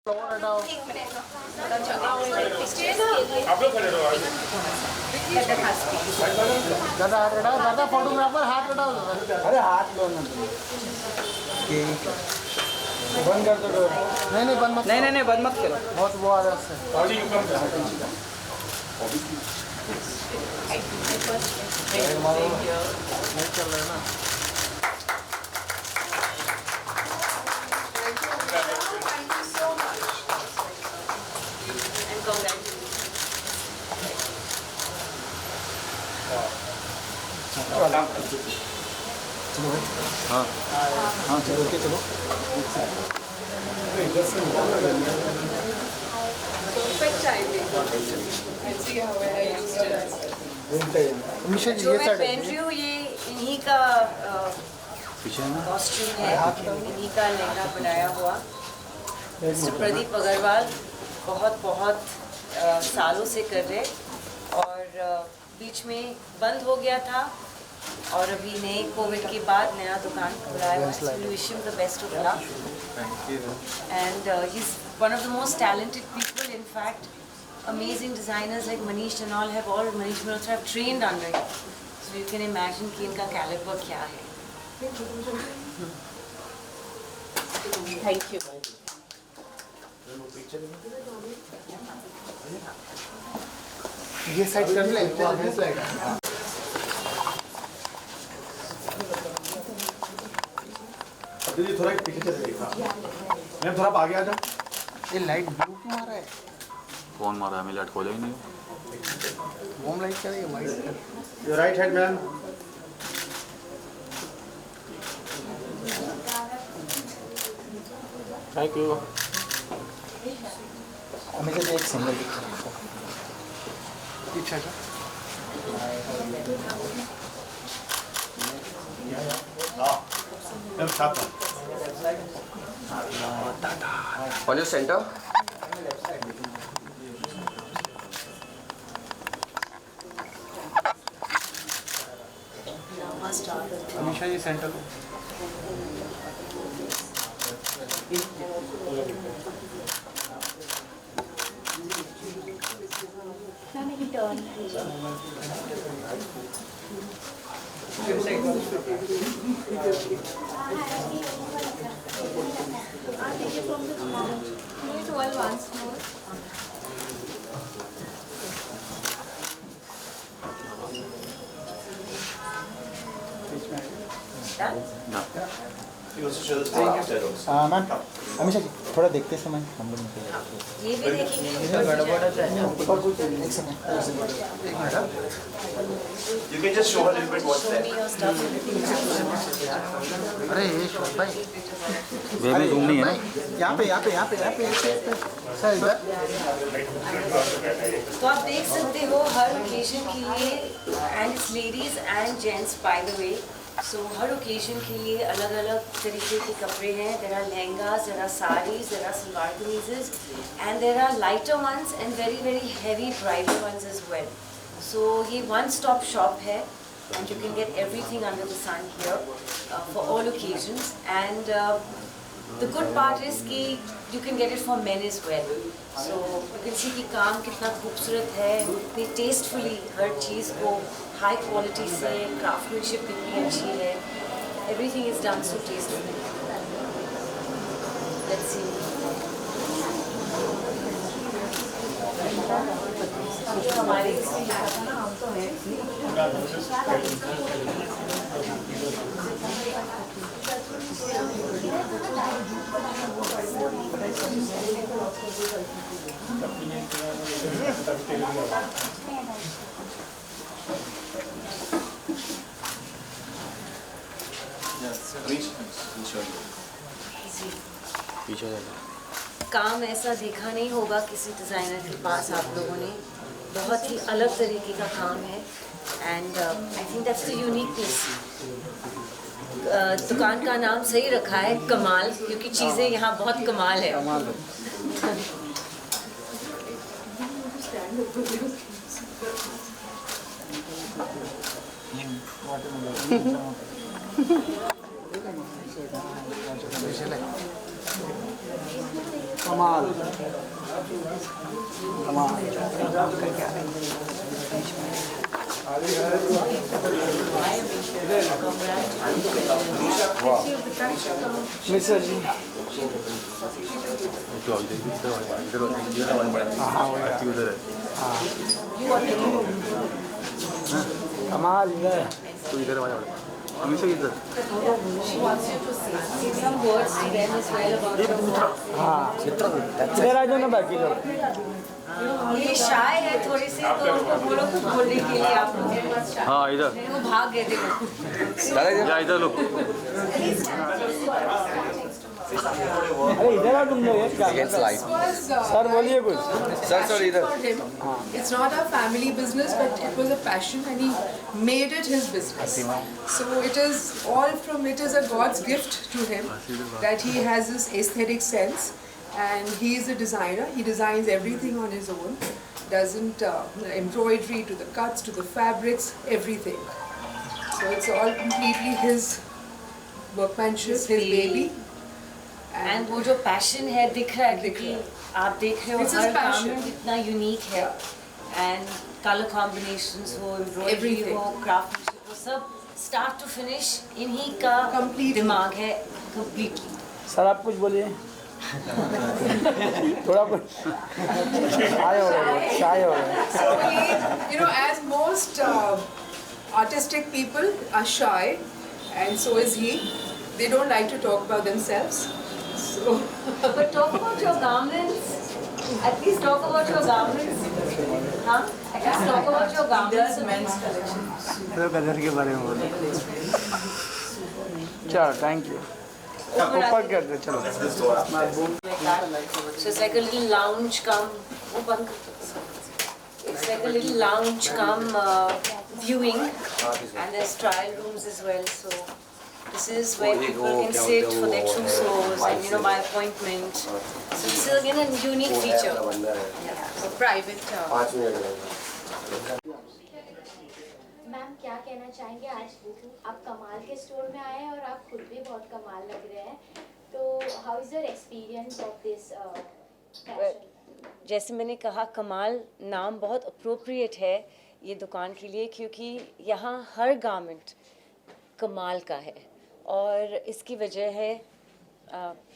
आप लोग खड़े रहो दादा हाथ हटाओ, दादा फोटोग्राफर हाथ हटाओ। अरे हाथ लो ना। बंद कर दो डोर। नहीं बंद मत। नहीं बंद मत करो। बहुत वो आ रहा है। बॉडी यू कम नहीं चल रहा है ना। हाँ हाँ चलो ओके चलो। मिशा जी जो ये मैं साइड पहन रही हूँ ये इन्हीं का कॉस्ट्यूम है, इन्हीं का लहंगा बनाया हुआ। मिस्टर प्रदीप अग्रवाल बहुत सालों से कर रहे और बीच में बंद हो गया था और अभी नए कोविड के बाद नया दुकान खुला है। Wish him the best of luck and he is one of the most talented people. In fact amazing designers like Manish and all have Manish Malhotra have trained under him, so you can imagine कि इनका caliber क्या है। Thank you. ये side कर ले। दीदी थोड़ा पीछे चले देखा। मैम थोड़ा आगे आ जाओ। ये लाइट ब्लू क्यों आ रहा है? कौन मारा है? मैं लाइट खोला ही नहीं। होम लाइट क्या है? White your right hand ma'am. Thank you. हमेशा एक सिंगल पीछे जा। मैम साथ में। On your center. Misha ji centre को। मैम हमेशा थोड़ा देखते समय हम लोग ये भी देखेंगे। एक समय You can just show a little bit what's Show there. me your stuff. अरे ये शोध भाई। वे में जूम नहीं है ना। यहाँ पे सर इधर। तो आप देख सकते हो हर ओकेजन के लिए and it's ladies and gents by the way. So हर ओकेजन के लिए अलग अलग तरीके के कपड़े हैं। There are lehengas, there are saris, there are salwar kameezes and there are lighter ones and very heavy bridal ones as well. So ये वन स्टॉप शॉप है and you can get everything under the sun here for all occasions and the good part is कि you can get it for men as well. So you can see कि काम कितना खूबसूरत है, इतनी tastefully हर चीज़ को high quality से craftsmanship कितनी अच्छी है, everything is done so tastefully. Let's see. ये हमारे पीछे काम ऐसा देखा नहीं होगा किसी डिज़ाइनर के पास आप लोगों ने। बहुत ही अलग तरीके का काम है and I think that's the uniqueness. दुकान का नाम सही रखा है कमाल, क्योंकि चीज़ें यहाँ बहुत कमाल है। कमाल कमाल करके आ रहे मिश्रा जी कमाल इधर तो इधर वाला हमेशा इधर Some words to them as well about your work. इधर आ जाओ ना बाकी लोग ये शाय है थोड़ी सी, तो उनको बोलो कुछ बोलने के लिए आप लोग। हाँ इधर वो भाग गए देखो। या इधर लोग अरे इधर आ तुम लोग सर बोलिए कुछ सर इधर for him. It's not a family business, but it was a passion, and he made it his business. So it is a God's gift to him that he has this aesthetic sense, and he is a designer. He designs everything on his own. Doesn't embroidery to the cuts to the fabrics, everything. So it's all completely his workmanship, his baby. And वो जो passion है दिख रहा है, क्योंकि आप देख रहे हो It's his her passion. Garment इतना यूनिक है, एंड कलर कॉम्बिनेशंस हो, एम्ब्रॉयडरी Everything. हो, क्राफ्टमैनशिप हो, सब स्टार्ट टू फिनिश इन्हीं का Completely. दिमाग है कंप्लीटली। सर आप कुछ बोलिए थोड़ा कुछ शाय हो रहे So he, as most artistic people are shy, and so is he. They don't like to talk about themselves. So But talk about your garments. At least talk about your garments. Huh? At least talk about your garments. Men's collection. Colour के बारे में बोलो चलो thank you ऊपर कर दे चलो Like that. So it's like a little lounge come. It's like a little lounge come viewing, and there's trial rooms as well. So this is where people can sit for their trousseaux and by appointment. So this is again a unique feature. a private. Ma'am क्या कहना चाहेंगे? आज आप कमाल के store में आए हैं और आप खुद भी बहुत कमाल लग रहे हैं, तो how is your experience of this fashion? जैसे मैंने कहा, कमाल नाम बहुत अप्रोप्रिएट है ये दुकान के लिए, क्योंकि यहाँ हर गारमेंट कमाल का है, और इसकी वजह है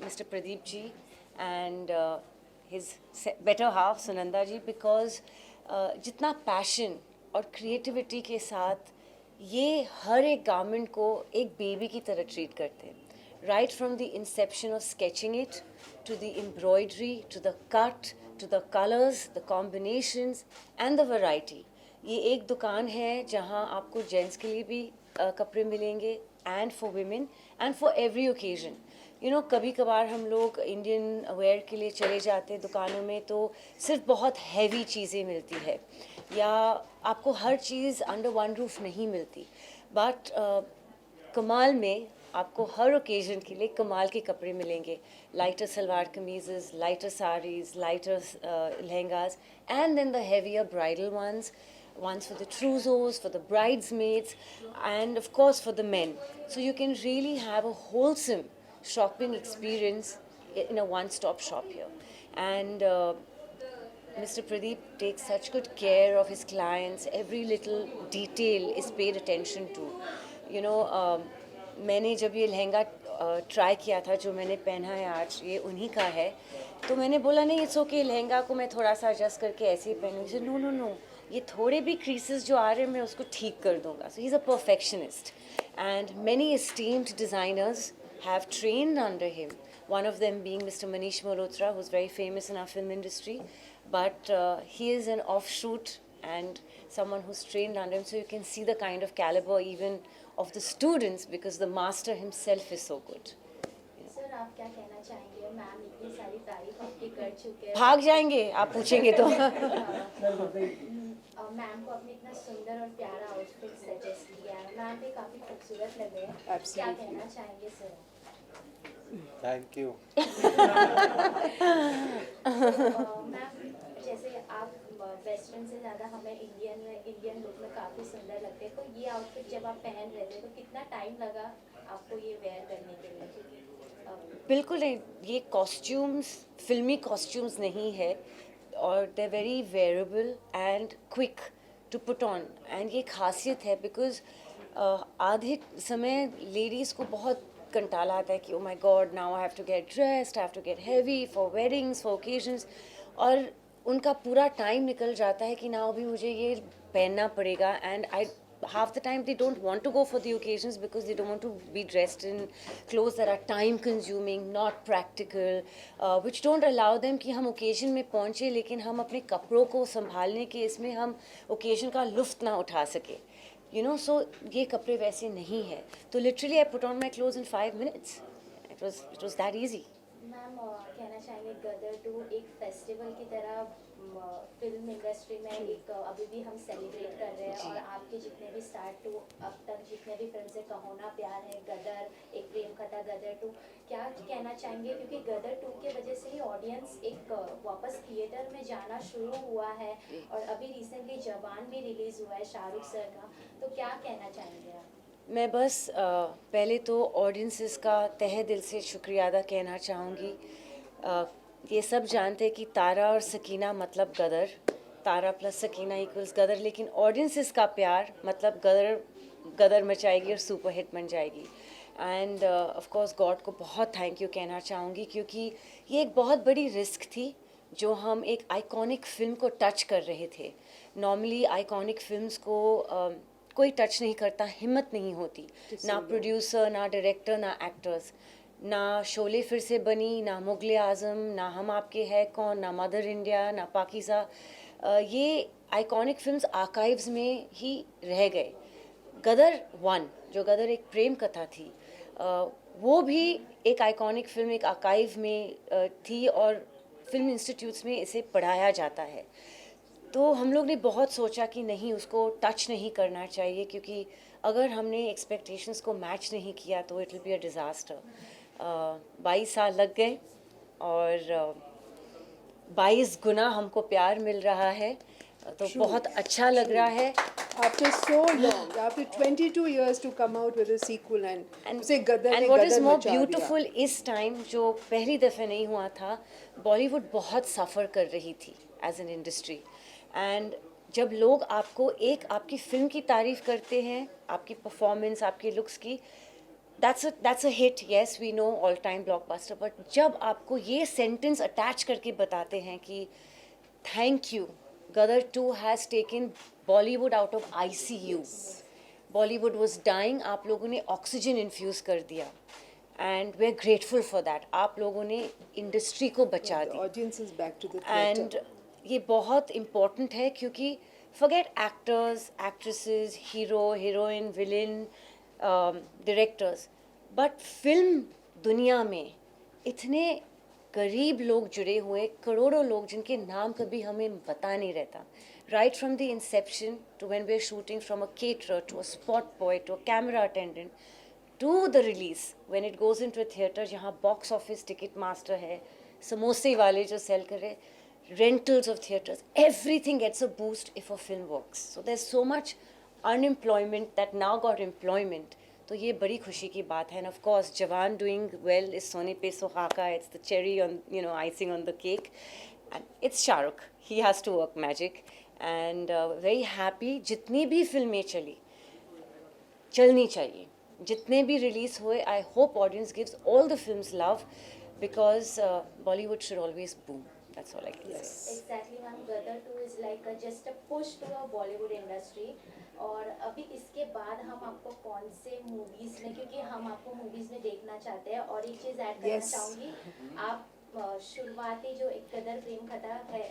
mister Pradeep ji and his better half Sunanda ji, because जितना पैशन और क्रिएटिविटी के साथ ये हर एक गारमेंट को एक बेबी की तरह ट्रीट करते हैं, right from the inception of sketching it to the embroidery to the cut to the colours, the combinations and the variety. ये एक दुकान है जहाँ आपको जेंट्स के लिए भी कपड़े मिलेंगे, and for women and for every occasion. कभी कभार हम लोग इंडियन वेयर के लिए चले जाते हैं दुकानों में, तो सिर्फ बहुत हैवी चीज़ें मिलती है, या आपको हर चीज़ अंडर वन रूफ नहीं मिलती, बट कमाल में आपको हर ओकेजन के लिए कमाल के कपड़े मिलेंगे। Lighter salwar kameez, lighter saris, lighter lehengas, and then the heavier bridal ones for the trousseaux, for the bridesmaids, and of course for the men. So you can really have a wholesome shopping experience in a one-stop shop here. And Mr. Pradeep takes such good care of his clients. Every little detail is paid attention to. मैंने जब ये lehenga try किया था, जो मैंने पहना है आज, ये उन्हीं का है, तो मैंने बोला नहीं इट्स ओके, लहंगा को मैं थोड़ा सा एडजस्ट करके ऐसे ही पहनूँगी। नो नो नो, ये थोड़े भी क्रीसेस जो आ रहे हैं मैं उसको ठीक कर दूँगा। So he is a perfectionist, and many esteemed designers have trained under him, one of them being Mr. Manish Malhotra, who's very famous in our film industry, but he is an offshoot and someone who's trained under him, so you can see the kind of caliber even of the students, because the master himself is so good. Sir आप क्या कहना चाहेंगे? Ma'am इतनी सारी तारीफ आपकी कर चुके हैं, भाग जाएंगे आप पूछेंगे तो। मैम को आपने इतना सुंदर और प्यारा आउटफिट सजेस्ट किया है, मैम भी काफ़ी खूबसूरत लगे हैं, क्या कहना चाहेंगे सर? थैंक यू मैम जैसे आप वेस्टर्न से ज़्यादा हमें इंडियन लुक में काफ़ी सुंदर लगते हैं, तो ये आउटफिट जब आप पहन रहे थे तो कितना टाइम लगा आपको ये वेयर करने के लिए? बिल्कुल नहीं, ये कॉस्ट्यूम्स फिल्मी कॉस्ट्यूम्स नहीं है और they very wearable and quick to put on and ये खासियत है बिकॉज आधे समय लेडीज़ को बहुत कंटाला आता है कि oh my God now I have to get dressed, I have to get heavy for weddings for occasions, और उनका पूरा टाइम निकल जाता है कि ना अभी मुझे ये पहनना पड़ेगा and I half the time they don't want to go for the occasions because they don't want to be dressed in clothes that are time consuming, not practical, which don't allow them कि हम occasion में पहुँचे लेकिन हम अपने कपड़ों को संभालने के इसमें हम occasion का लुफ्त ना उठा सके, you know, so ये कपड़े वैसे नहीं है, तो literally I put on my clothes in 5 minutes, it was that easy. Ma'am कहना चाहेंगे गदर 2 एक फेस्टिवल की तरह फिल्म इंडस्ट्री में एक अभी भी हम सेलिब्रेट कर रहे हैं और आपके जितने भी स्टार्ट टू अब तक जितने भी फिल्म से कहो ना प्यार है, गदर, एक प्रेम कथा, गदर 2, क्या कहना चाहेंगे क्योंकि गदर 2 के वजह से ही ऑडियंस एक वापस थिएटर में जाना शुरू हुआ है और अभी रिसेंटली जवान भी रिलीज हुआ है शाहरुख सर का, तो क्या कहना चाहेंगे आप? मैं बस पहले तो ऑडियंसेस का तहे दिल से शुक्रिया अदा कहना चाहूँगी। ये सब जानते हैं कि तारा और सकीना मतलब गदर, तारा प्लस सकीना इक्वल्स गदर, लेकिन ऑडियंसेस का प्यार मतलब गदर मचाएगी और सुपर हिट बन जाएगी। एंड ऑफ कोर्स गॉड को बहुत थैंक यू कहना चाहूँगी क्योंकि ये एक बहुत बड़ी रिस्क थी जो हम एक आइकॉनिक फिल्म को टच कर रहे थे। नॉर्मली आइकॉनिक फिल्म्स को कोई टच नहीं करता, हिम्मत नहीं होती, ना प्रोड्यूसर, ना डायरेक्टर, ना एक्टर्स, ना शोले फिर से बनी, ना मुगले आज़म, ना हम आपके है कौन, ना मदर इंडिया, ना पाकिज़ा, ये आइकॉनिक फिल्म्स आर्काइव्स में ही रह गए। गदर 1 जो गदर एक प्रेम कथा थी, वो भी एक आइकॉनिक फिल्म एक आर्काइव में थी और फिल्म इंस्टीट्यूट्स में इसे पढ़ाया जाता है। तो हम लोग ने बहुत सोचा कि नहीं उसको टच नहीं करना चाहिए क्योंकि अगर हमने एक्सपेक्टेशंस को मैच नहीं किया तो it will be a disaster. 22 साल लग गए और 22 गुना हमको प्यार मिल रहा है, तो बहुत अच्छा लग रहा है। After so long, after 22 years to come out with a sequel and say Gadar and what is more beautiful इस टाइम जो पहली दफ़े नहीं हुआ था, बॉलीवुड बहुत सफ़र कर रही थी एज एन इंडस्ट्री एंड जब लोग आपको एक आपकी फिल्म की तारीफ़ करते हैं, आपकी परफॉर्मेंस, आपके लुक्स की, that's a hit, yes we know, all time blockbuster, but जब आपको ये सेंटेंस अटैच करके बताते हैं कि thank you, Gadar 2 has taken Bollywood out of ICU. Bollywood was dying, आप लोगों ने ऑक्सीजन इन्फ्यूज़ कर दिया and we're grateful for that. आप लोगों ने इंडस्ट्री को बचा दी। Audience is back to the theatre. And ये बहुत इम्पोर्टेंट है क्योंकि forget actors, actresses, hero, heroine, villain, directors, but film दुनिया में इतने गरीब लोग जुड़े हुए, करोड़ों लोग जिनके नाम कभी हमें पता नहीं रहता, right from the inception to when we're shooting, from a caterer to a spot boy to a camera attendant to the release when it goes into a theatre जहाँ box office ticket master है, समोसे वाले जो cell करे, rentals of theatres, everything gets a boost if a film works. So there's so much unemployment that now got employment. तो ये बड़ी खुशी की बात है। And of course Jawan doing well is सोने पे सुहागा, it's the cherry on icing on the cake and it's Shahrukh, he has to work magic and very happy. जितनी भी फिल्में चलनी चाहिए, जितने भी रिलीज़ हुए, I hope audience gives all the films love because Bollywood should always boom. That's all I can say. Exactly, ma'am. Gadar 2 is like just a push to a Bollywood industry. और अभी इसके बाद हम आपको कौन से मूवीज में, क्योंकि हम आपको मूवीज में देखना चाहते हैं, और एक चीज ऐड करना चाहूँगी, आप शुरुआती जो एक गदर प्रेम कथा है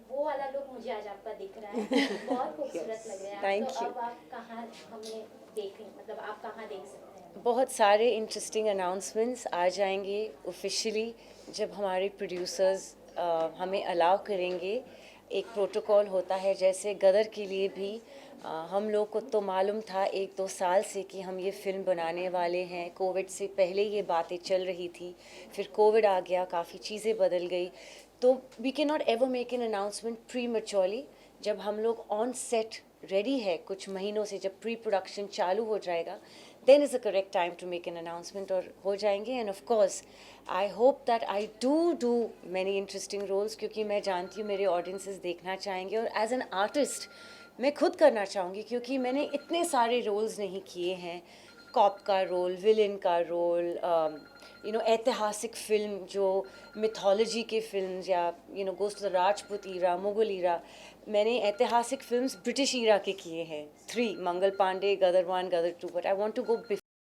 वो वाला लुक मुझे आज आपका दिख रहा है, बहुत खूबसूरत लग रहा है। तो अब आप कहाँ हमें देखें, मतलब आप कहाँ देख सकते हैं? बहुत सारे इंटरेस्टिंग अनाउंसमेंट्स आ जाएंगे ऑफिशियली जब हमारे प्रोड्यूसर्स हमें अलाउ करेंगे। एक प्रोटोकॉल होता है, जैसे गदर के लिए भी हम लोग को तो मालूम था 1-2 साल से कि हम ये फ़िल्म बनाने वाले हैं। कोविड से पहले ये बातें चल रही थी, फिर कोविड आ गया, काफ़ी चीज़ें बदल गई, तो we can not ever make an announcement prematurely. जब हम लोग ऑन सेट रेडी है कुछ महीनों से, जब प्री प्रोडक्शन चालू हो जाएगा, then is the correct time to make an announcement और हो जाएंगे. And of course I hope that I do many interesting roles क्योंकि मैं जानती हूँ मेरे audiences देखना चाहेंगे. और as an artist मैं खुद करना चाहूँगी क्योंकि मैंने इतने सारे roles नहीं किए हैं. कॉप का रोल, विलन का रोल, ऐतिहासिक फिल्म जो मिथोलॉजी के फिल्म या goes to the Rajput era, Mughal era. मैंने ऐतिहासिक फिल्म्स ब्रिटिश ईरा के किए हैं 3, Mangal Pandey, Gadar 1, Gadar 2, but I want to go